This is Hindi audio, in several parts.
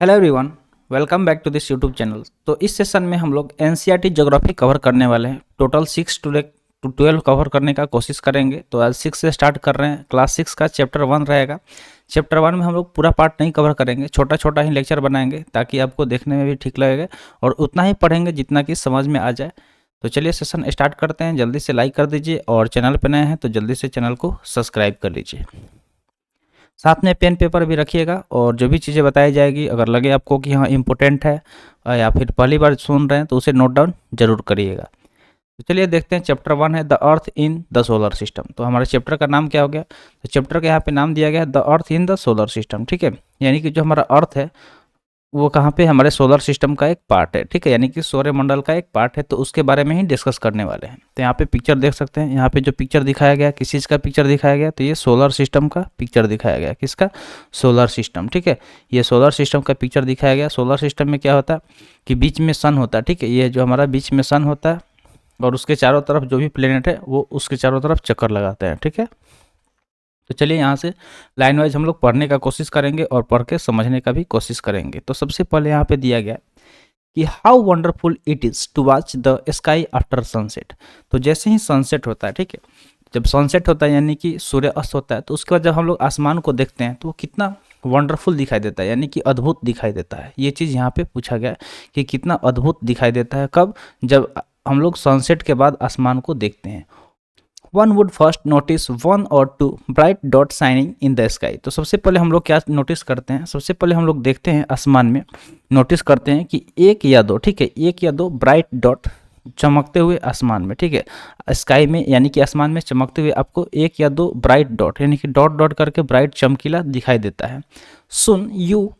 Hello everyone, welcome back to this YouTube channel. तो इस सेशन में हम लोग एनसीईआरटी ज्योग्राफी कवर करने वाले हैं। टोटल 6 to 12 कवर करने का कोशिश करेंगे। तो आज 6 से स्टार्ट कर रहे हैं। क्लास 6 का चैप्टर 1 रहेगा। चैप्टर 1 में हम लोग पूरा पार्ट नहीं कवर करेंगे, छोटा छोटा ही लेक्चर बनाएंगे ताकि आपको देखने में भी ठीक लगेगा और उतना ही पढ़ेंगे जितना कि समझ में आ जाए। तो चलिए सेशन स्टार्ट करते हैं। जल्दी से लाइक कर दीजिए और चैनल पर नए हैं तो जल्दी से चैनल को सब्सक्राइब कर लीजिए। साथ में पेन पेपर भी रखिएगा और जो भी चीज़ें बताई जाएगी अगर लगे आपको कि हाँ इम्पोर्टेंट है या फिर पहली बार सुन रहे हैं तो उसे नोट डाउन जरूर करिएगा। तो चलिए देखते हैं। चैप्टर 1 है the earth in the solar system. तो हमारे चैप्टर का नाम क्या हो गया? तो चैप्टर के यहाँ पे नाम दिया गया है the earth in the solar system. ठीक है, यानी कि जो हमारा अर्थ है वो कहाँ पे? हमारे सोलर सिस्टम का एक पार्ट है। ठीक है, यानी कि सौरमंडल का एक पार्ट है। तो उसके बारे में ही डिस्कस करने वाले हैं। तो यहाँ पे पिक्चर देख सकते हैं। यहाँ पे जो पिक्चर दिखाया गया, किस चीज़ का पिक्चर दिखाया गया? तो ये सोलर सिस्टम का पिक्चर दिखाया गया। किसका? Solar system. ठीक है, ये सोलर सिस्टम का पिक्चर दिखाया गया। सोलर सिस्टम में क्या होता है कि बीच में सन होता है। ठीक है, ये जो हमारा बीच में सन होता है और उसके चारों तरफ जो भी प्लेनेट है वो उसके चारों तरफ चक्कर लगाते हैं। ठीक है, तो चलिए यहाँ से लाइन वाइज हम लोग पढ़ने का कोशिश करेंगे और पढ़ के समझने का भी कोशिश करेंगे। तो सबसे पहले यहाँ पे दिया गया कि how wonderful it is to watch the sky after sunset. तो जैसे ही सनसेट होता है, ठीक है, जब सनसेट होता है यानी कि सूर्य अस्त होता है, तो उसके बाद जब हम लोग आसमान को देखते हैं तो वो कितना वंडरफुल दिखाई देता है, यानी कि अद्भुत दिखाई देता है। ये चीज़ यहाँ पे पूछा गया है कि कितना अद्भुत दिखाई देता है। कब? जब हम लोग सनसेट के बाद आसमान को देखते हैं। One would first notice 1 or 2 bright dot shining in the sky. तो सबसे पहले हम लोग क्या नोटिस करते हैं? सबसे पहले हम लोग देखते हैं आसमान में, नोटिस करते हैं कि एक या दो, ठीक है, एक या दो ब्राइट डॉट चमकते हुए आसमान में। ठीक है, स्काई में यानी कि आसमान में चमकते हुए आपको एक या दो ब्राइट डॉट यानी कि डॉट डॉट करके ब्राइट चमकीला दिखाई देता है। Soon you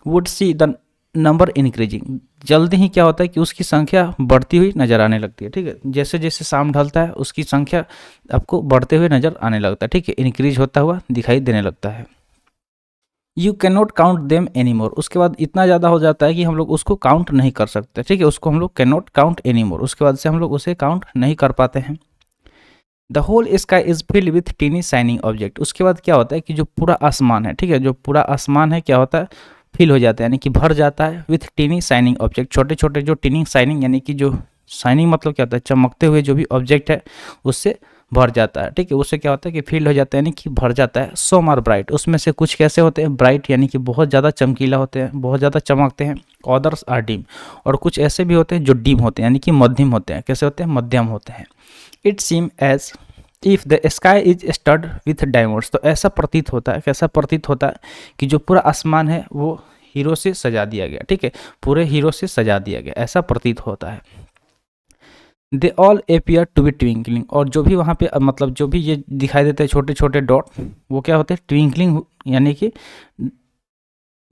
would see the number increasing. जल्दी ही क्या होता है कि उसकी संख्या बढ़ती हुई नजर आने लगती है। ठीक है, जैसे जैसे शाम ढलता है उसकी संख्या आपको बढ़ते हुए नजर आने लगता है। ठीक है, इंक्रीज होता हुआ दिखाई देने लगता है। You can not count them any more. उसके बाद इतना ज़्यादा हो जाता है कि हम लोग उसको काउंट नहीं कर सकते। ठीक है, उसको हम लोग can not count any more, उसके बाद से हम लोग उसे काउंट नहीं कर पाते हैं। The whole sky is filled with tiny shining object. उसके बाद क्या होता है कि जो पूरा आसमान है, ठीक है, जो पूरा आसमान है क्या होता है? फिल हो जाता है, यानी कि भर जाता है विथ टीनी शाइनिंग ऑब्जेक्ट। छोटे छोटे जो टीनी शाइनिंग यानी कि जो शाइनिंग मतलब क्या होता है? चमकते हुए जो भी ऑब्जेक्ट है उससे भर जाता है। ठीक है, उससे क्या होता है कि फिल हो जाता है, यानी कि भर जाता है। Some are bright. उसमें से कुछ कैसे होते हैं? ब्राइट यानी कि बहुत ज़्यादा चमकीला होते हैं, बहुत ज़्यादा चमकते हैं। Others are dim. और कुछ ऐसे भी होते हैं जो डिम होते हैं, यानी कि मध्यम होते हैं। कैसे होते हैं? मध्यम होते हैं। It seem as if the sky is stud with diamonds. तो ऐसा प्रतीत होता है, कैसा प्रतीत होता है कि जो पूरा आसमान है वो हीरो से सजा दिया गया। ठीक है, पूरे हीरो से सजा दिया गया, ऐसा प्रतीत होता है। They all appear to be twinkling. और जो भी वहाँ पे मतलब जो भी ये दिखाई देते हैं छोटे छोटे डॉट, वो क्या होते हैं? ट्विंकलिंग, यानी कि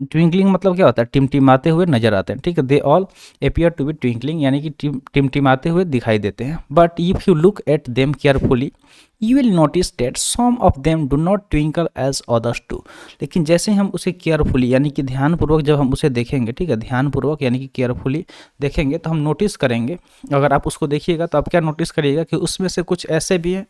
ट्विंकलिंग मतलब क्या होता है? टिमटिमाते हुए नजर आते हैं। ठीक है, they all appear to be twinkling, यानी कि टिमटिमाते हुए दिखाई देते हैं। But if you look at them carefully you will notice that some of them do not twinkle as others do. लेकिन जैसे ही हम उसे केयरफुली यानी कि ध्यानपूर्वक जब हम उसे देखेंगे, ठीक है, ध्यानपूर्वक यानी कि केयरफुली देखेंगे तो हम नोटिस करेंगे। अगर आप उसको देखिएगा तो आप क्या नोटिस करिएगा कि उसमें से कुछ ऐसे भी हैं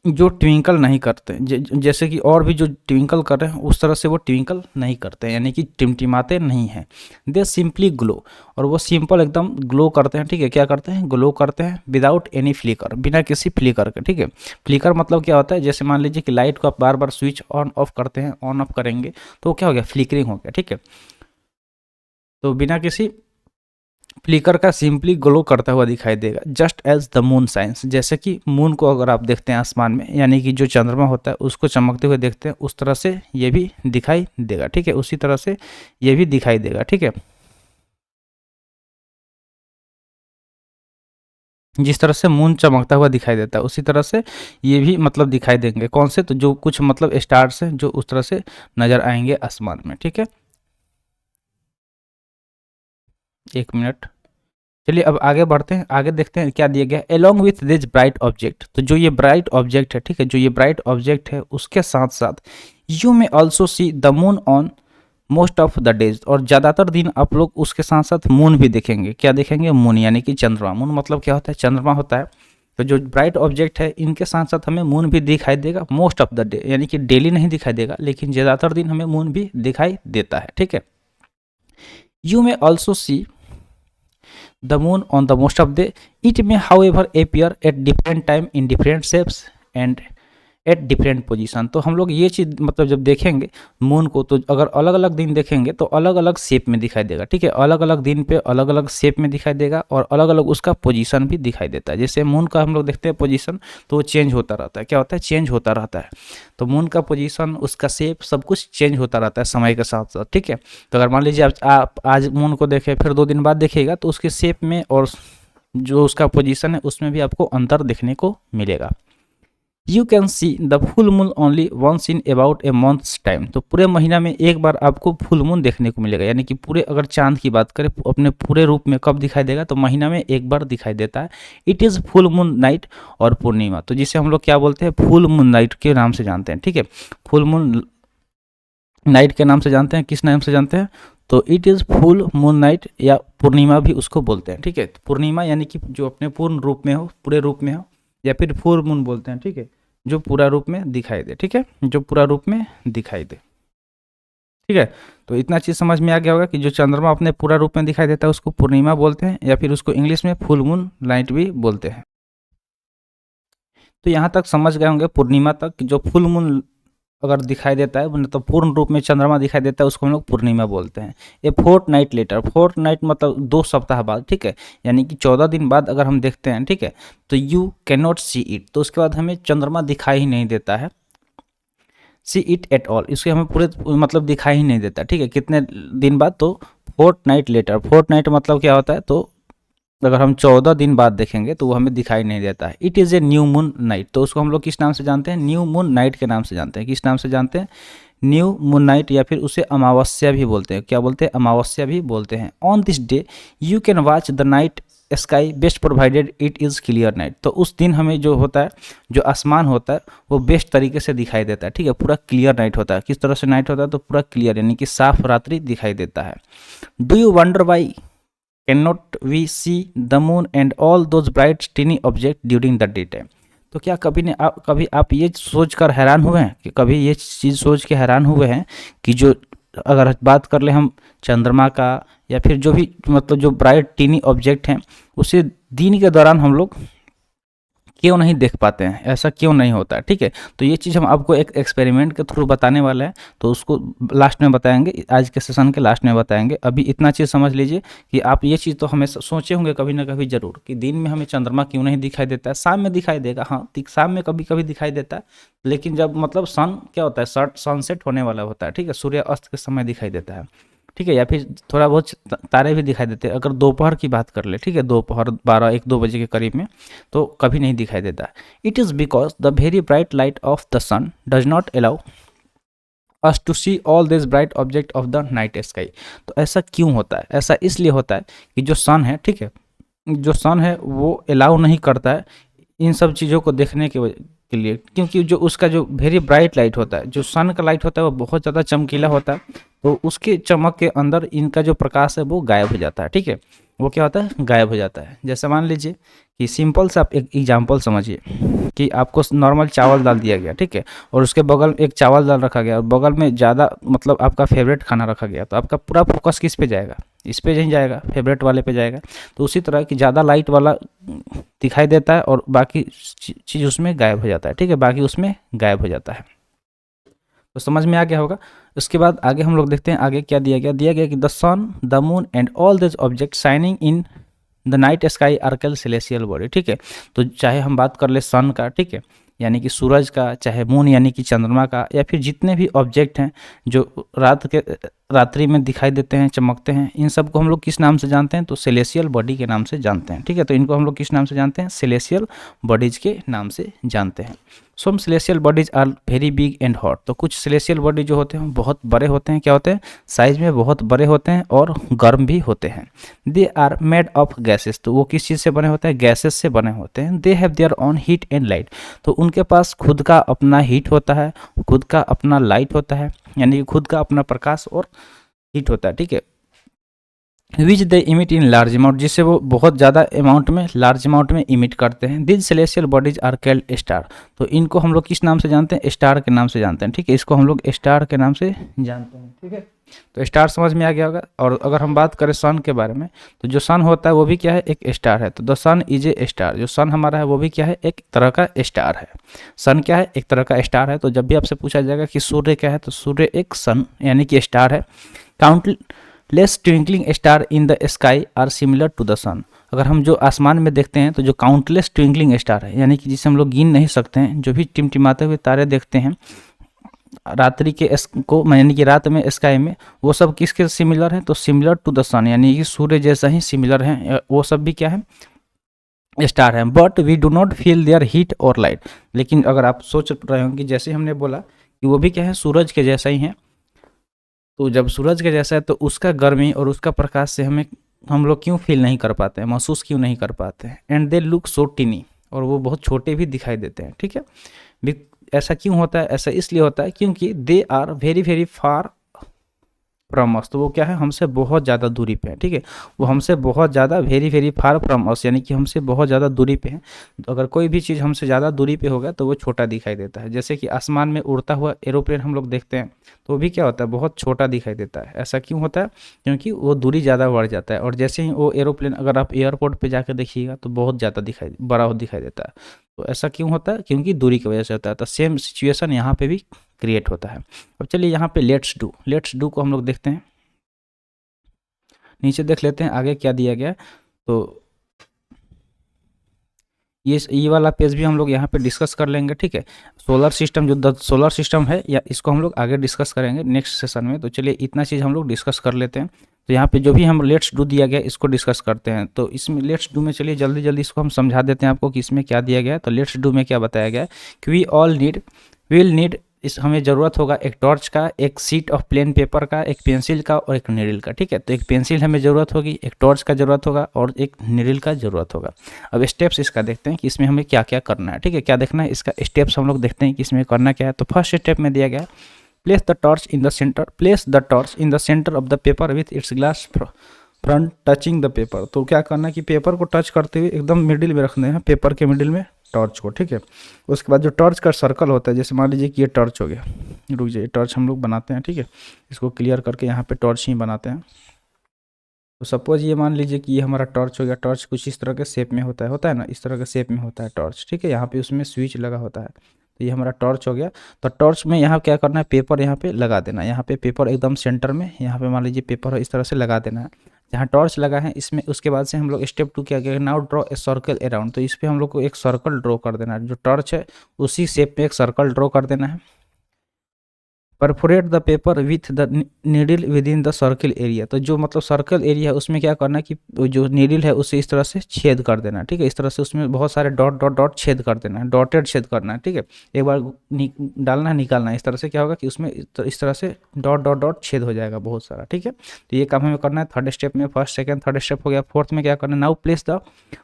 जो ट्विंकल नहीं करते, जैसे कि और भी जो ट्विंकल कर रहे हैं उस तरह से वो ट्विंकल नहीं करते, यानी कि टिमटिमाते नहीं हैं। दे सिंपली ग्लो। और वो सिंपल एकदम ग्लो करते हैं। ठीक है, क्या करते हैं? ग्लो करते हैं विदाउट एनी फ्लिकर, बिना किसी फ्लिकर के। ठीक है, फ्लिकर मतलब क्या होता है? जैसे मान लीजिए कि लाइट को आप बार बार स्विच ऑन ऑफ करते हैं, ऑन ऑफ करेंगे तो वो क्या हो गया? फ्लिकरिंग हो गया। ठीक है, तो बिना किसी फ्लिकर का सिंपली ग्लो करता हुआ दिखाई देगा। Just as the moon shines. जैसे कि मून को अगर आप देखते हैं आसमान में, यानी कि जो चंद्रमा होता है उसको चमकते हुए देखते हैं, उस तरह से ये भी दिखाई देगा। ठीक है, उसी तरह से ये भी दिखाई देगा। ठीक है, जिस तरह से मून चमकता हुआ दिखाई देता है उसी तरह से ये भी मतलब दिखाई देंगे। कौन से? तो जो कुछ मतलब स्टार्स हैं जो उस तरह से नजर आएंगे आसमान में। ठीक है, एक मिनट, चलिए अब आगे बढ़ते हैं। आगे देखते हैं क्या दिया गया। Along with this bright object. तो जो ये ब्राइट ऑब्जेक्ट है, ठीक है, जो ये ब्राइट ऑब्जेक्ट है उसके साथ साथ यू में also see the moon on most of the days. और ज़्यादातर दिन आप लोग उसके साथ साथ मून भी देखेंगे। क्या देखेंगे? मून यानी कि चंद्रमा। मून मतलब क्या होता है? चंद्रमा होता है। तो जो ब्राइट ऑब्जेक्ट है इनके साथ साथ हमें मून भी दिखाई देगा मोस्ट ऑफ द डे, यानी कि डेली नहीं दिखाई देगा लेकिन ज़्यादातर दिन हमें मून भी दिखाई देता है, ठीक है। You may also see the moon on the most of the it may however appear at different time in different shapes and at different position. तो हम लोग ये चीज़ मतलब जब देखेंगे मून को तो अगर अलग अलग दिन देखेंगे तो अलग अलग शेप में दिखाई देगा, ठीक है। अलग अलग दिन पे अलग अलग शेप में दिखाई देगा और अलग अलग उसका पोजीशन भी दिखाई देता है। जैसे मून का हम लोग देखते हैं पोजीशन तो वो चेंज होता रहता है, क्या होता है, चेंज होता रहता है। तो मून का पोजीशन, उसका शेप, सब कुछ चेंज होता रहता है समय के साथ साथ, ठीक है। तो अगर मान लीजिए आप आज मून को देखें फिर 2 दिन बाद देखिएगा तो उसके शेप में और जो उसका पोजीशन है उसमें भी आपको अंतर देखने को मिलेगा। You can see the full moon only once in about a month's time. तो पूरे महीना में एक बार आपको फुल मून देखने को मिलेगा, यानी कि पूरे अगर चांद की बात करें अपने पूरे रूप में कब दिखाई देगा तो महीना में एक बार दिखाई देता है। It is full moon night और पूर्णिमा, तो जिसे हम लोग क्या बोलते हैं, फुल मून नाइट के नाम से जानते हैं, ठीक है। फुल मून नाइट के नाम से जानते हैं, किस नाम से जानते हैं, तो it is full moon night या पूर्णिमा भी उसको बोलते हैं, ठीक है। पूर्णिमा यानी कि जो अपने पूर्ण रूप में हो, पूरे रूप में हो, या फिर फुल मून बोलते हैं, ठीक है, जो पूरा रूप में दिखाई दे, ठीक है, जो पूरा रूप में दिखाई दे, ठीक है। तो इतना चीज़ समझ में आ गया होगा कि जो चंद्रमा अपने पूरा रूप में दिखाई देता है उसको पूर्णिमा बोलते हैं या फिर उसको इंग्लिश में फुल मून नाइट भी बोलते हैं। तो यहाँ तक समझ गए होंगे पूर्णिमा तक कि जो फुल मून अगर दिखाई देता है मतलब पूर्ण रूप में चंद्रमा दिखाई देता है उसको हम लोग पूर्णिमा बोलते हैं। A fortnight later, fortnight मतलब 2 सप्ताह बाद, ठीक है, यानी कि 14 दिन बाद अगर हम देखते हैं, ठीक है, तो you can not see it, तो उसके बाद हमें चंद्रमा दिखाई ही नहीं देता है, सी इट एट ऑल, इसके हमें पूरे मतलब दिखाई ही नहीं देता, ठीक है, कितने दिन बाद, तो fortnight later. Fortnight मतलब क्या होता है, तो अगर हम 14 दिन बाद देखेंगे तो वो हमें दिखाई नहीं देता है। It is a new moon night, तो उसको हम लोग किस नाम से जानते हैं, न्यू मून नाइट के नाम से जानते हैं। किस नाम से जानते हैं, न्यू मून नाइट, या फिर उसे अमावस्या भी बोलते हैं। क्या बोलते हैं, अमावस्या भी बोलते हैं। On this day you can watch the night sky best provided it is clear night, तो उस दिन हमें जो होता है, जो आसमान होता है वो बेस्ट तरीके से दिखाई देता है, ठीक है, पूरा क्लियर नाइट होता है। किस तरह से नाइट होता है, तो पूरा क्लियर यानी कि साफ रात्रि दिखाई देता है। Do you wonder why cannot we see the moon and all those bright tiny objects during the daytime? तो क्या कभी आप ये सोच कर हैरान हुए हैं, कि कभी ये चीज़ सोच के हैरान हुए हैं कि जो अगर बात कर ले हम चंद्रमा का या फिर जो भी मतलब जो ब्राइट टीनी ऑब्जेक्ट हैं उसे दिन के दौरान हम लोग क्यों नहीं देख पाते हैं, ऐसा क्यों नहीं होता है, ठीक है। तो ये चीज़ हम आपको एक एक्सपेरिमेंट के थ्रू बताने वाले हैं, तो उसको लास्ट में बताएंगे, आज के सेशन के लास्ट में बताएंगे। अभी इतना चीज़ समझ लीजिए कि आप ये चीज़ तो हमें सोचे होंगे कभी ना कभी ज़रूर कि दिन में हमें चंद्रमा क्यों नहीं दिखाई देता है, शाम में दिखाई देगा, हाँ शाम में कभी कभी दिखाई देता है, लेकिन जब मतलब सन क्या होता है, सनसेट होने वाला होता है, ठीक है, सूर्य अस्त के समय दिखाई देता है, ठीक है, या फिर थोड़ा बहुत तारे भी दिखाई देते हैं। अगर दोपहर की बात कर ले, ठीक है, दोपहर 12-1-2 बजे के करीब में तो कभी नहीं दिखाई देता। It is because the very bright light of the sun does not allow us to see all this bright object of the night sky. तो ऐसा क्यों होता है, ऐसा इसलिए होता है कि जो सन है, ठीक है, जो सन है वो अलाउ नहीं करता है इन सब चीज़ों को देखने के लिए, क्योंकि जो उसका जो वेरी ब्राइट लाइट होता है, जो सन का लाइट होता है वो बहुत ज़्यादा चमकीला होता है, तो उसके चमक के अंदर इनका जो प्रकाश है वो गायब हो जाता है, ठीक है, वो क्या होता है, गायब हो जाता है। जैसे मान लीजिए कि सिंपल सा आप एक एग्जांपल समझिए कि आपको नॉर्मल चावल दाल दिया गया, ठीक है, और उसके बगल एक चावल दाल रखा गया और बगल में ज़्यादा मतलब आपका फेवरेट खाना रखा गया, तो आपका पूरा फोकस किस पे जाएगा, इस पे नहीं जाएगा, फेवरेट वाले पे जाएगा। तो उसी तरह कि ज़्यादा लाइट वाला दिखाई देता है और बाकी चीज़ उसमें गायब हो जाता है, ठीक है, बाकी उसमें गायब हो जाता है। तो समझ में आ गया होगा। उसके बाद आगे हम लोग देखते हैं आगे क्या दिया गया कि the sun, the moon and all this object shining in the night sky are called celestial body, ठीक है। तो चाहे हम बात कर ले सन का, ठीक है, यानी कि सूरज का, चाहे मून यानी कि चंद्रमा का, या फिर जितने भी ऑब्जेक्ट हैं जो रात्रि में दिखाई देते हैं, चमकते हैं, इन सब को हम लोग किस नाम से जानते हैं, तो सेलेस्टियल बॉडी के नाम से जानते हैं, ठीक है। तो इनको हम लोग किस नाम से जानते हैं, सेलेस्टियल बॉडीज के नाम से जानते हैं। Some celestial bodies are very big and hot, तो कुछ सेलेस्टियल बॉडी जो होते हैं बहुत बड़े होते हैं, क्या होते हैं, साइज में बहुत बड़े होते हैं और गर्म भी होते हैं। They are made of gases, तो वो किस चीज़ से बने होते हैं, गैसेस से बने होते हैं। They have their own heat and light, तो उनके पास खुद का अपना हीट होता है, खुद का अपना लाइट होता है, यानी कि खुद का अपना प्रकाश और हीट होता है, ठीक है। विच दे इमिट इन लार्ज अमाउंट, जिससे वो बहुत ज़्यादा अमाउंट में, लार्ज अमाउंट में इमिट करते हैं। This celestial bodies are called star. तो इनको हम लोग किस नाम से जानते हैं? स्टार के नाम से जानते हैं, ठीक है। इसको हम लोग स्टार के नाम से जानते हैं, ठीक है। तो स्टार समझ में आ गया होगा। और अगर हम बात करें सन के बारे में, तो जो सन होता है वो भी क्या है? एक स्टार है। तो the sun is a star, जो सन हमारा है वो भी क्या है? एक तरह का स्टार है। सन क्या है? एक तरह का स्टार है। तो जब भी आपसे पूछा जाएगा कि सूर्य क्या है, तो सूर्य एक सन यानी कि स्टार है। Countless twinkling star in the sky are similar to the sun. अगर हम जो आसमान में देखते हैं, तो जो काउंटलेस ट्विंकलिंग स्टार है, यानी कि जिसे हम लोग गिन नहीं सकते हैं, जो भी टिमटिमाते हुए तारे देखते हैं रात्रि के को, यानी कि रात में स्काई में, वो सब किसके सिमिलर हैं? तो सिमिलर टू द सन, यानी कि सूर्य जैसा ही सिमिलर हैं। वो सब भी क्या है? स्टार हैं। But we do not feel their heat और लाइट। लेकिन अगर आप सोच रहे हो कि जैसे हमने बोला कि वो भी क्या है? सूरज के जैसा ही है। तो जब सूरज के जैसा है तो उसका गर्मी और उसका प्रकाश से हम लोग क्यों फील नहीं कर पाते हैं, महसूस क्यों नहीं कर पाते हैं? एंड दे लुक सो टिनी, और वो बहुत छोटे भी दिखाई देते हैं, ठीक है। ऐसा क्यों होता है? ऐसा इसलिए होता है क्योंकि they are very very far from us. तो वो क्या है? हमसे बहुत ज़्यादा दूरी पे है, ठीक है। वो हमसे बहुत ज़्यादा वेरी वेरी फार फ्रॉम अस, यानी कि हमसे बहुत ज़्यादा दूरी पे है। तो अगर कोई भी चीज़ हमसे ज़्यादा दूरी पे होगा तो वो छोटा दिखाई देता है। जैसे कि आसमान में उड़ता हुआ एरोप्लेन हम लोग देखते हैं, तो वो भी क्या होता है? बहुत छोटा दिखाई देता है। ऐसा क्यों होता है? क्योंकि वो दूरी ज़्यादा बढ़ जाता है। और जैसे ही वो एरोप्लेन अगर आप एयरपोर्ट पर जाकर देखिएगा तो बहुत ज़्यादा बड़ा दिखाई देता है। तो ऐसा क्यों होता है? क्योंकि दूरी की वजह से होता है। तो सेम सिचुएशन यहाँ पे भी क्रिएट होता है। अब चलिए यहाँ पे लेट्स डू को हम लोग देखते हैं। नीचे देख लेते हैं आगे क्या दिया गया। तो ये वाला पेज भी हम लोग यहाँ पे डिस्कस कर लेंगे, ठीक है। सोलर सिस्टम, जो सोलर सिस्टम है, या इसको हम लोग आगे डिस्कस करेंगे नेक्स्ट सेशन में। तो चलिए इतना चीज़ हम लोग डिस्कस कर लेते हैं। तो यहाँ पे जो भी हम लेट्स डू दिया गया इसको डिस्कस करते हैं। तो इसमें लेट्स डू में चलिए जल्दी जल्दी इसको हम समझा देते हैं आपको कि इसमें क्या दिया गया है। तो लेट्स डू में क्या बताया गया है कि विल नीड, इस हमें ज़रूरत होगा एक टॉर्च का, एक सीट ऑफ प्लेन पेपर का, एक पेंसिल का और एक नीडल का, ठीक है। तो एक पेंसिल हमें ज़रूरत होगी, एक टॉर्च का ज़रूरत होगा और एक नीडल का ज़रूरत होगा। अब स्टेप्स इसका देखते हैं कि इसमें हमें क्या क्या करना है, ठीक है। क्या देखना है? इसका स्टेप्स हम लोग देखते हैं कि इसमें करना क्या है। तो फर्स्ट स्टेप में दिया गया place the torch in the centre of the paper with its glass front touching the paper. तो क्या करना है कि पेपर को टच करते हुए एकदम मिडिल में रखना है, पेपर के मिडिल में टॉर्च को, ठीक है। उसके बाद जो टॉर्च का सर्कल होता है, जैसे मान लीजिए कि ये टॉर्च हो गया, रुक जाइए, टॉर्च हम लोग बनाते हैं, ठीक है। इसको क्लियर करके यहाँ पे टॉर्च ही बनाते हैं। तो सपोज ये मान लीजिए कि ये हमारा टॉर्च हो गया। टॉर्च कुछ इस तरह के शेप में होता है ना, इस तरह के शेप में होता है टॉर्च, ठीक है। यहाँ पे उसमें स्विच लगा होता है। तो ये हमारा टॉर्च हो गया। तो टॉर्च में यहाँ क्या करना है? पेपर यहाँ पे लगा देना है। यहाँ पे पेपर एकदम सेंटर में, यहाँ पे मान लीजिए पेपर इस तरह से लगा देना है जहाँ टॉर्च लगा है इसमें। उसके बाद से हम लोग स्टेप 2 क्या किया? Now draw a circle around. तो इस पर हम लोग को एक सर्कल ड्रॉ कर देना है। जो टॉर्च है उसी शेप में एक सर्कल ड्रॉ कर देना है। Perforate the paper with the needle with in the circle area. तो जो मतलब सर्कल एरिया है उसमें क्या करना है कि जो नीडल है उसे इस तरह से छेद कर देना है, ठीक है। इस तरह से उसमें बहुत सारे डॉट डॉट डॉट छेद कर देना है, डॉटेड छेद करना है, ठीक है। एक बार डालना है, निकालना है। इस तरह से क्या होगा कि उसमें इस तरह से डॉट डॉट डॉट छेद हो जाएगा बहुत सारा, ठीक है। तो ये काम हमें करना है थर्ड स्टेप में। फर्स्ट सेकेंड थर्ड स्टेप हो गया। फोर्थ में क्या करना है? Now place the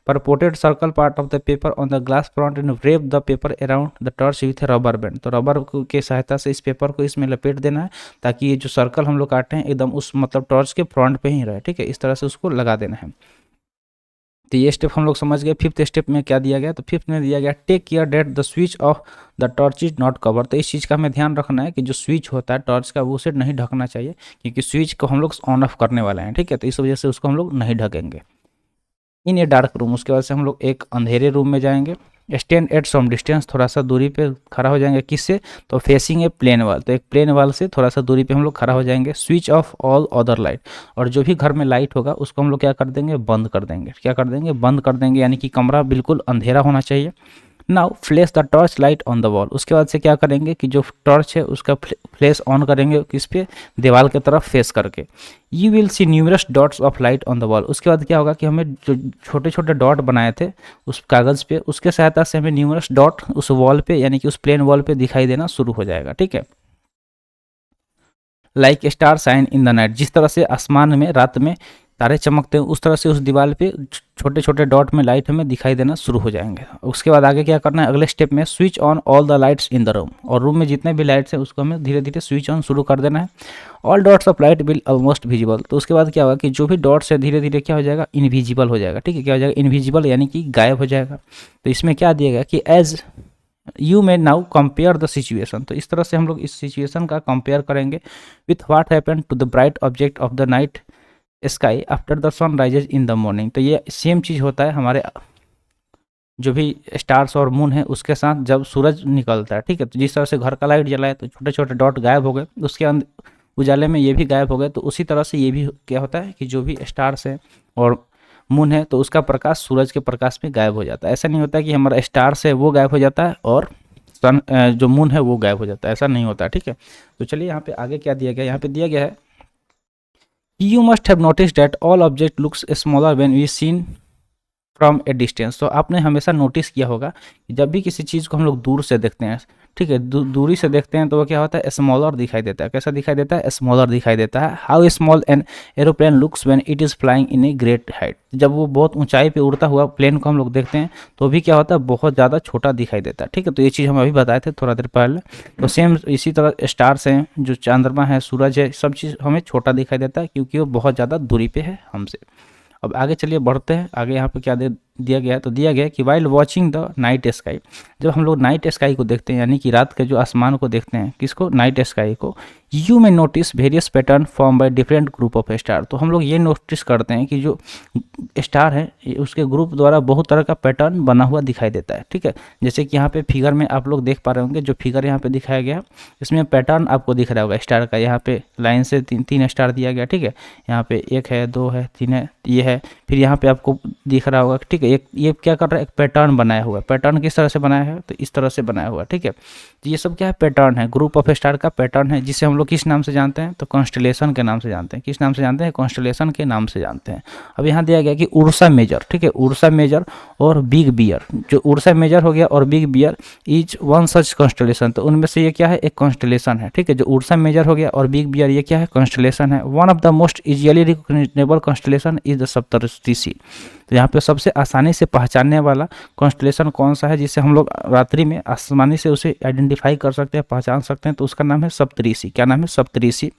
perforated circle part of the paper on the glass front and wrap the paper around the torch with rubber band. तो रबर के सहायता से इस पेपर को इसमें लपेट देना है ताकि ये जो सर्कल हम लोग काटे हैं एकदम उस मतलब टॉर्च के फ्रंट पे ही रहे, ठीक है। इस तरह से उसको लगा देना है। तो ये स्टेप हम लोग समझ गए। फिफ्थ स्टेप में क्या दिया गया? तो फिफ्थ में दिया गया take care that the switch of the torch is not cover. तो इस चीज़ का हमें ध्यान रखना है कि जो स्विच होता है टॉर्च का वो उसे नहीं ढकना चाहिए, क्योंकि स्विच को हम लोग ऑन ऑफ करने वाले हैं, ठीक है। तो इस वजह से उसको हम लोग नहीं ढकेंगे। इन ए डार्क रूम, उसके बाद से हम लोग एक अंधेरे रूम में जाएंगे। स्टैंड एट सम डिस्टेंस, थोड़ा सा दूरी पे खड़ा हो जाएंगे। किससे? तो फेसिंग ए प्लेन वॉल। तो एक प्लेन वॉल से थोड़ा सा दूरी पे हम लोग खड़ा हो जाएंगे। Switch off all other light, और जो भी घर में लाइट होगा उसको हम लोग क्या कर देंगे? बंद कर देंगे। क्या कर देंगे? बंद कर देंगे, यानी कि कमरा बिल्कुल अंधेरा होना चाहिए। Now flash the torch light on the wall. उसके बाद से क्या करेंगे कि जो टॉर्च है उसका फ्लैश ऑन करेंगे, किस पे? दीवार की तरफ फेस करके। You will see numerous dots of light on the wall. उसके बाद क्या होगा कि हमें जो छोटे छोटे डॉट बनाए थे उस कागज़ पे, उसके सहायता से हमें न्यूमरस डॉट उस वॉल पे, यानी कि उस प्लेन वॉल पे दिखाई देना शुरू हो जाएगा, ठीक है। Like star shine in the night, जिस तरह से आसमान में रात में तारे चमकते हैं उस तरह से उस दीवार पे छोटे छोटे डॉट में लाइट हमें दिखाई देना शुरू हो जाएंगे। उसके बाद आगे क्या करना है, अगले स्टेप में switch on all the lights in the room, और रूम में जितने भी लाइट्स हैं उसको हमें धीरे धीरे स्विच ऑन शुरू कर देना है। All dots of light will almost visible, तो उसके बाद क्या होगा कि जो भी डॉट्स है धीरे धीरे क्या हो जाएगा, इनविजिबल हो जाएगा। ठीक है, क्या हो जाएगा, इनविजिबल, यानी कि गायब हो जाएगा। तो इसमें क्या दिया गया कि as you may now compare the situation, तो इस तरह से हम लोग इस सिचुएशन का कंपेयर करेंगे with what happen to the bright object of the night sky after the sun rises in the morning. तो ये सेम चीज़ होता है हमारे जो भी स्टार्स और मून है उसके साथ जब सूरज निकलता है। ठीक है, तो जिस तरह से घर का लाइट जलाए तो छोटे छोटे डॉट गायब हो गए, उसके उजाले में ये भी गायब हो गए, तो उसी तरह से ये भी क्या होता है कि जो भी स्टार्स है और मून है तो उसका प्रकाश सूरज के प्रकाश में गायब हो जाता है। ऐसा नहीं होता कि हमारा स्टार्स है वो गायब हो जाता है और सन जो मून है वो गायब हो जाता है, ऐसा नहीं होता। ठीक है, तो चलिए यहाँ पे आगे क्या दिया गया, यहाँ पे दिया गया है You must have noticed that all object looks smaller when we seen from A distance. तो आपने हमेशा नोटिस किया होगा कि जब भी किसी चीज़ को हम लोग दूर से देखते हैं, ठीक है, दूरी से देखते हैं तो वो क्या होता है, स्मॉलर दिखाई देता है। कैसा दिखाई देता है, स्मॉलर दिखाई देता है। How small an aeroplane looks when it is flying in a great height, जब वो बहुत ऊंचाई पे उड़ता हुआ प्लेन को हम लोग देखते हैं तो भी क्या होता है, बहुत ज़्यादा छोटा दिखाई देता है। ठीक है, तो ये चीज़ हम अभी बताए थे थोड़ा देर पहले। तो सेम इसी तरह स्टार्स हैं, जो चंद्रमा है, सूरज है, सब चीज़ हमें छोटा दिखाई देता है क्योंकि वो बहुत ज़्यादा दूरी पे है हमसे। अब आगे चलिए बढ़ते हैं, आगे यहाँ पे क्या दिया गया है, तो दिया गया है कि while watching the night sky, जब हम लोग नाइट स्काई को देखते हैं यानी कि रात के जो आसमान को देखते हैं, किसको, नाइट स्काई को, यू में notice various pattern form by different group of star. तो हम लोग ये नोटिस करते हैं कि जो स्टार है उसके ग्रुप द्वारा बहुत तरह का पैटर्न बना हुआ दिखाई देता है। ठीक है, जैसे कि यहाँ पे फिगर में आप लोग देख पा रहे होंगे, जो फिगर यहाँ पे दिखाया गया इसमें पैटर्न आपको दिख रहा होगा स्टार का। यहाँ पे लाइन से तीन स्टार दिया गया। ठीक है, यहाँ पे 1 है, 2 है, 3 है, ये है, फिर यहाँ पे आपको दिख रहा होगा। ठीक है, एक ये क्या कर रहा है, एक पैटर्न बनाया हुआ है। पैटर्न किस तरह से बनाया है, तो इस तरह से बनाया हुआ है। ठीक है, तो ये सब क्या है, पैटर्न है, ग्रुप ऑफ स्टार का पैटर्न है, जिसे हम लोग किस नाम से जानते हैं, तो कॉन्स्टलेशन के नाम से जानते हैं। किस नाम से जानते हैं, कॉन्स्टलेशन के नाम से जानते हैं। अब यहाँ दिया गया कि उर्सा मेजर, ठीक है, उर्सा मेजर और बिग बियर, जो उर्सा मेजर हो गया और Big Bear is one such constellation, तो उनमें से ये क्या है, एक कॉन्स्टलेशन है। ठीक है, जो उर्सा मेजर हो गया और बिग बियर ये क्या है, कॉन्स्टलेशन है। One of the most easily recognizable constellation is the Saptarishi. तो यहाँ पे सबसे आसानी से पहचानने वाला कॉन्स्टलेशन कौन सा है, जिससे हम लोग रात्रि में आसानी से उसे आइडेंटिफाई कर सकते हैं, पहचान सकते हैं, तो उसका नाम है सप्तऋषि। क्या नाम है, सप्तऋषि।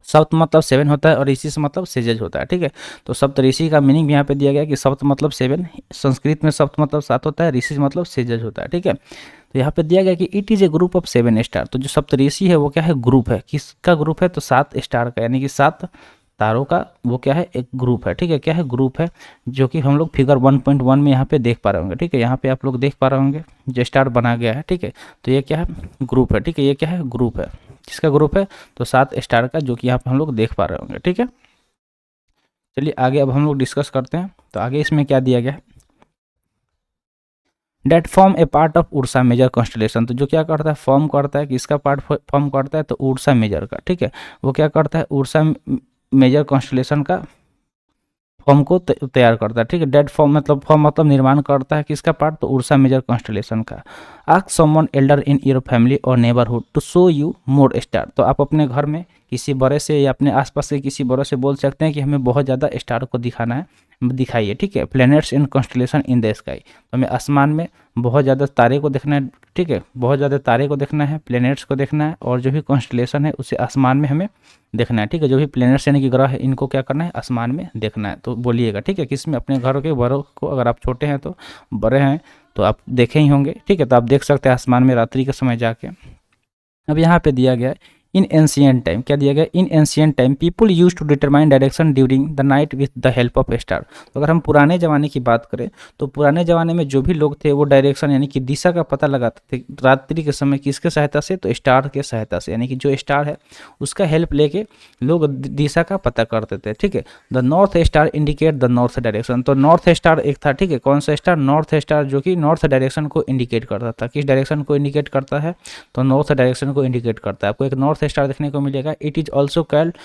सप्त मतलब 7 होता है और ऋषि से मतलब सेजज होता है। ठीक है, तो सप्तऋषि का मीनिंग यहाँ पे दिया गया कि सप्त मतलब 7, संस्कृत में सप्त मतलब 7 होता है, ऋषि मतलब सेजज होता है। ठीक है, तो यहाँ पे दिया गया कि it is A group of 7 star. तो जो सप्तऋषि है वो क्या है, ग्रुप है, किसका ग्रुप है, तो 7 स्टार का, यानी कि 7 तारों का वो क्या है, एक ग्रुप है। ठीक है, क्या है, ग्रुप है, जो कि हम लोग फिगर 1.1 में यहाँ पे देख पा रहे होंगे। ठीक है, यहाँ पे आप लोग देख पा रहे होंगे जो स्टार बना गया है। ठीक है, तो ये क्या है, ग्रुप है। ठीक है, ये क्या है, ग्रुप है, किसका ग्रुप है, तो 7 स्टार का, जो कि यहाँ पे हम लोग देख पा रहे होंगे। ठीक है, चलिए आगे अब हम लोग डिस्कस करते हैं। तो आगे इसमें क्या दिया गया है, that form a part of Ursa Major constellation. तो जो क्या करता है, फॉर्म करता है, किसका पार्ट फॉर्म करता है, तो उर्सा मेजर का। ठीक है, वो क्या करता है, उर्सा मेजर कॉन्स्टलेशन का फॉर्म को तैयार करता है। ठीक है, डेड फॉर्म मतलब निर्माण करता है, किसका पार्ट, तो उर्सा मेजर कॉन्स्टलेशन का। Ask someone elder in your family और neighbourhood to show you more star. तो आप अपने घर में किसी बड़े से या अपने आसपास के किसी बड़े से बोल सकते हैं कि हमें बहुत ज़्यादा स्टार को दिखाना है, दिखाइए। ठीक है, planets in constellation in the sky, तो हमें आसमान में बहुत ज़्यादा तारे को देखना है। ठीक है, बहुत ज़्यादा तारे को देखना है, प्लैनेट्स को देखना है, और जो भी कॉन्स्टलेशन है उसे आसमान में हमें देखना है। ठीक है, जो भी प्लैनेट्स यानी कि ग्रह है इनको क्या करना है, आसमान में देखना है। तो बोलिएगा, ठीक है, किस में, अपने घर के बड़ों को, अगर आप छोटे हैं तो, बड़े हैं तो आप देखे ही होंगे। ठीक है, तो आप देख सकते हैं आसमान में रात्रि के समय जाके। अब यहाँ पे दिया गया है इन एंशियंट टाइम, क्या दिया गया, in ancient time people use to determine direction during the night with the help of star. तो अगर हम पुराने ज़माने की बात करें तो पुराने ज़माने में जो भी लोग थे वो डायरेक्शन यानी कि दिशा का पता लगाते थे रात्रि के समय, किसके सहायता से, तो स्टार के सहायता से, यानी कि जो स्टार है उसका हेल्प लेके लोग दिशा का पता करते थे। ठीक है, the north star indicate the north direction. तो नॉर्थ स्टार एक था, ठीक है, कौन सा स्टार, नॉर्थ स्टार, जो कि नॉर्थ डायरेक्शन को इंडिकेट करता था। किस डायरेक्शन को इंडिकेट करता है, तो नॉर्थ डायरेक्शन को इंडिकेट करता है। आपको एक नॉर्थ स्टार देखने को मिलेगा। It is also called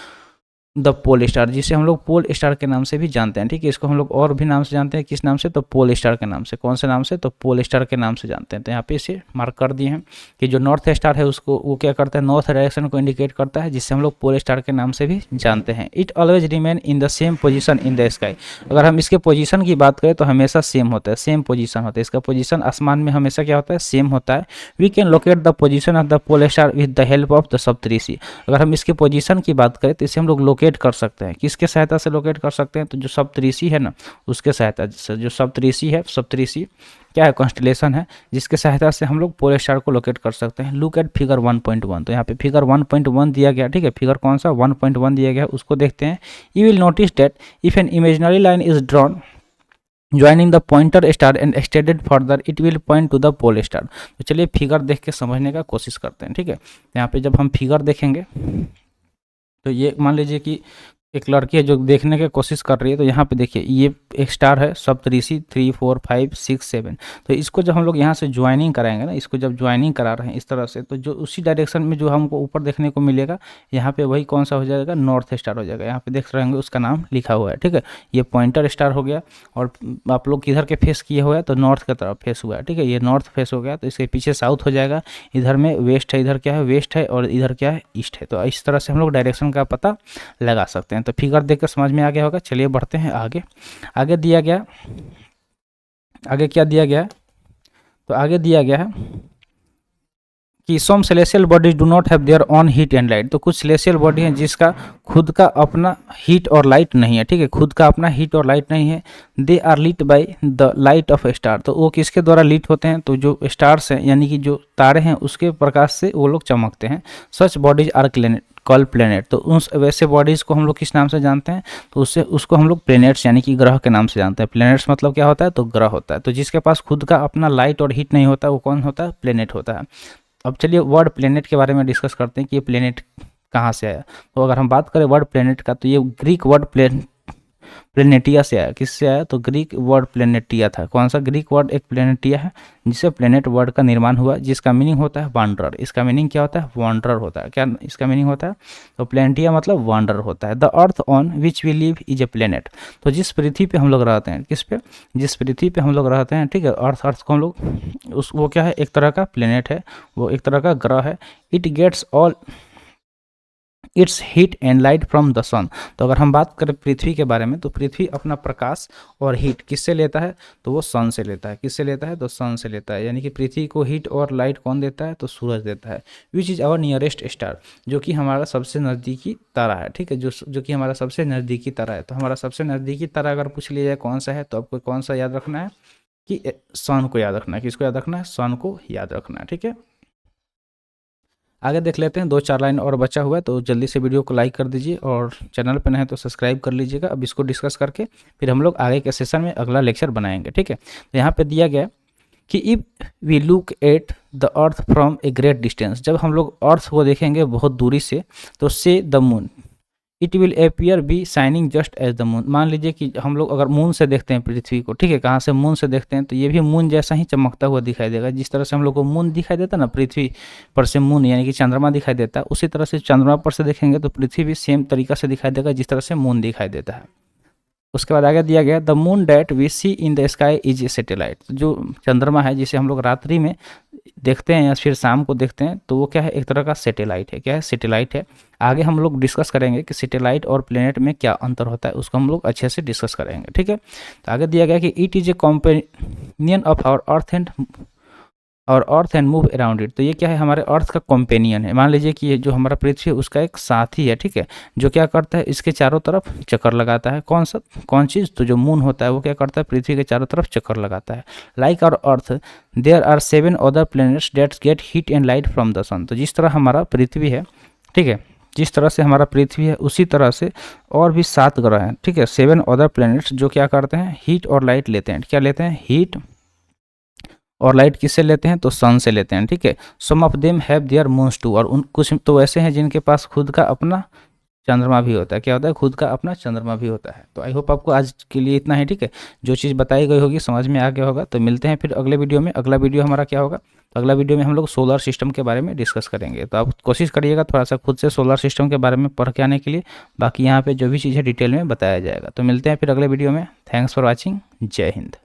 the pole star, जिसे हम लोग पोल स्टार के नाम से भी जानते हैं, ठीक है। इसको हम लोग और भी नाम से जानते हैं, किस नाम से, तो पोल स्टार के नाम से। कौन से नाम से, तो पोल स्टार के नाम से जानते हैं। तो यहाँ पे इसे मार्क कर दिए हैं कि जो नॉर्थ स्टार है उसको वो क्या करता है, नॉर्थ डायरेक्शन को इंडिकेट करता है, जिससे हम लोग पोल स्टार के नाम से भी जानते हैं। It always remain in the same position in the sky. अगर हम इसके पोजिशन की बात करें तो हमेशा सेम होता है, सेम पोजिशन होता है। इसका पोजिशन आसमान में हमेशा क्या होता है, सेम होता है। We can locate the position of the pole star with the help of the Saptarishi. अगर हम इसके पोजिशन की बात करें तो इसे हम लोग लोकेट कर सकते हैं। किसके सहायता से लोकेट कर सकते हैं, तो जो सप्तऋषि है ना उसके सहायता से। जो सप्तऋषि है, सप्तऋषि क्या है, कॉन्स्टलेशन है, जिसके सहायता से हम लोग पोल स्टार को लोकेट कर सकते हैं। Look at figure 1.1। तो यहाँ पे फिगर 1.1 दिया गया, ठीक है। फिगर कौन सा, 1.1 दिया गया, उसको देखते हैं। You will notice that if an imaginary line is drawn joining the pointer star and extended further it will point to the pole star. तो चलिए फिगर देख के समझने का कोशिश करते हैं, ठीक है। यहाँ पे जब हम फिगर देखेंगे तो ये मान लीजिए कि एक लड़की है जो देखने की कोशिश कर रही है। तो यहाँ पे देखिए ये एक स्टार है, सप्तऋषि 3 4 5 6 7। तो इसको जब हम लोग यहाँ से ज्वाइनिंग कराएंगे ना, इसको जब ज्वाइनिंग करा रहे हैं इस तरह से, तो जो उसी डायरेक्शन में जो हमको ऊपर देखने को मिलेगा, यहाँ पे वही कौन सा हो जाएगा, नॉर्थ स्टार हो जाएगा। यहाँ पे देख रहे होंगे उसका नाम लिखा हुआ है, ठीक है। ये पॉइंटर स्टार हो गया। और आप लोग किधर के फेस किए हुआ है, तो नॉर्थ की तरफ फेस हुआ है, ठीक है। ये नॉर्थ फेस हो गया, तो इसके पीछे साउथ हो जाएगा। इधर में वेस्ट है, इधर क्या है, वेस्ट है, और इधर क्या है, ईस्ट है। तो इस तरह से हम लोग डायरेक्शन का पता लगा सकते हैं। तो फिगर देख कर समझ में आ गया होगा। चलिए बढ़ते हैं आगे। आगे दिया गया, आगे क्या दिया गया है, तो आगे दिया गया है कि some celestial bodies do not have their own heat and light. तो कुछ सेलेशियल बॉडी हैं जिसका खुद का अपना हीट और लाइट नहीं है, ठीक है। खुद का अपना हीट और लाइट नहीं है। They are lit by the light of a star. तो वो किसके द्वारा लिट होते हैं, तो जो स्टार्स हैं यानी कि जो तारे हैं उसके प्रकाश से वो लोग चमकते हैं। सच बॉडीज आर कॉल प्लेनेट। तो उस वैसे बॉडीज़ को हम लोग किस नाम से जानते हैं, तो उसको हम लोग प्लेनेट्स यानी कि ग्रह के नाम से जानते हैं। प्लेनेट्स मतलब क्या होता है, तो ग्रह होता है। तो जिसके पास खुद का अपना लाइट और हीट नहीं होता वो कौन होता है, प्लेनेट होता है। अब चलिए वर्ड प्लेनेट के बारे में डिस्कस करते हैं कि ये प्लेनेट कहाँ से आया। तो अगर हम बात करें वर्ड प्लेनेट का, तो ये ग्रीक वर्ड प्लेनेटिया से आया। किससे आया, तो ग्रीक वर्ड प्लेनेटिया था। कौन सा ग्रीक वर्ड, एक प्लेनेटिया है, जिससे प्लेनेट वर्ड का निर्माण हुआ, जिसका मीनिंग होता है वांडरर। इसका मीनिंग क्या होता है, वांडरर होता है। क्या इसका मीनिंग होता है, तो प्लेनेटिया मतलब वांडरर होता है। The earth on which we live is a planet. तो जिस पृथ्वी पे हम लोग रहते हैं, किस पे, जिस पृथ्वी पे हम लोग रहते हैं, ठीक है, अर्थ को हम लोग वो क्या है, एक तरह का प्लेनेट है, वो एक तरह का ग्रह है। It gets all its heat and light from the sun. तो अगर हम बात करें पृथ्वी के बारे में, तो पृथ्वी अपना प्रकाश और हीट किससे लेता है, तो वो सन से लेता है। किससे लेता है, तो सन से लेता है। यानी कि पृथ्वी को हीट और लाइट कौन देता है, तो सूरज देता है। Which is our nearest star, जो कि हमारा सबसे नज़दीकी तारा है, ठीक है। जो कि हमारा सबसे नज़दीकी तारा है। तो हमारा सबसे नज़दीकी तारा अगर पूछ लिया जाए कौन सा है, तो आपको कौन सा याद रखना है, कि सन को याद रखना है। किसको याद रखना है, सन को याद रखना है, ठीक है। आगे देख लेते हैं, 2-4 लाइन और बचा हुआ है, तो जल्दी से वीडियो को लाइक कर दीजिए और चैनल पर नए हैं तो सब्सक्राइब कर लीजिएगा। अब इसको डिस्कस करके फिर हम लोग आगे के सेशन में अगला लेक्चर बनाएंगे, ठीक है। तो यहाँ पे दिया गया कि if we look at the earth from a great distance. जब हम लोग अर्थ को देखेंगे बहुत दूरी से, तो से the moon it will appear be shining just as the moon. मान लीजिए कि हम लोग अगर मून से देखते हैं पृथ्वी को, ठीक है, कहाँ से, मून से देखते हैं, तो ये भी मून जैसा ही चमकता हुआ दिखाई देगा। जिस तरह से हम लोग को मून दिखाई देता है ना, पृथ्वी पर से मून यानी कि चंद्रमा दिखाई देता है, उसी तरह से चंद्रमा पर से देखेंगे तो पृथ्वी भी सेम तरीका से दिखाई देगा जिस तरह से मून दिखाई देता है। उसके बाद आगे दिया गया, the moon that we see in the sky is a satellite. जो चंद्रमा है जिसे हम लोग रात्रि में देखते हैं या फिर शाम को देखते हैं, तो वो क्या है, एक तरह का सैटेलाइट है। क्या है, सैटेलाइट है। आगे हम लोग डिस्कस करेंगे कि सैटेलाइट और प्लेनेट में क्या अंतर होता है, उसको हम लोग अच्छे से डिस्कस करेंगे, ठीक है। तो आगे दिया गया कि it is a companion of our earth and move around it. तो ये क्या है, हमारे अर्थ का कॉम्पेनियन है। मान लीजिए कि ये जो हमारा पृथ्वी है उसका एक साथी है, ठीक है, जो क्या करता है, इसके चारों तरफ चक्कर लगाता है। कौन चीज़, तो जो मून होता है वो क्या करता है, पृथ्वी के चारों तरफ चक्कर लगाता है। Like our earth there are 7 other planets that get heat and light from the sun. तो जिस तरह हमारा पृथ्वी है, ठीक है, जिस तरह से हमारा पृथ्वी है उसी तरह से और भी 7 ग्रह हैं, ठीक है, 7 अदर प्लैनेट्स, जो क्या करते हैं, हीट और लाइट लेते हैं। क्या लेते हैं, हीट और लाइट किससे लेते हैं, तो सन से लेते हैं, ठीक है। Some of them have their moons too. और उन कुछ तो ऐसे हैं जिनके पास खुद का अपना चंद्रमा भी होता है। क्या होता है? खुद का अपना चंद्रमा भी होता है। तो आई होप आपको आज के लिए इतना है, ठीक है। जो चीज़ बताई गई होगी समझ में आ गया होगा। तो मिलते हैं फिर अगले वीडियो में। अगला वीडियो हमारा क्या होगा? तो अगला वीडियो में हम लोग सोलर सिस्टम के बारे में डिस्कस करेंगे। तो आप कोशिश करिएगा थोड़ा सा खुद से सोलर सिस्टम के बारे में पढ़ के आने के लिए। बाकी यहाँ पे जो भी चीज़ है डिटेल में बताया जाएगा। तो मिलते हैं फिर अगले वीडियो में। Thanks for watching. जय हिंद।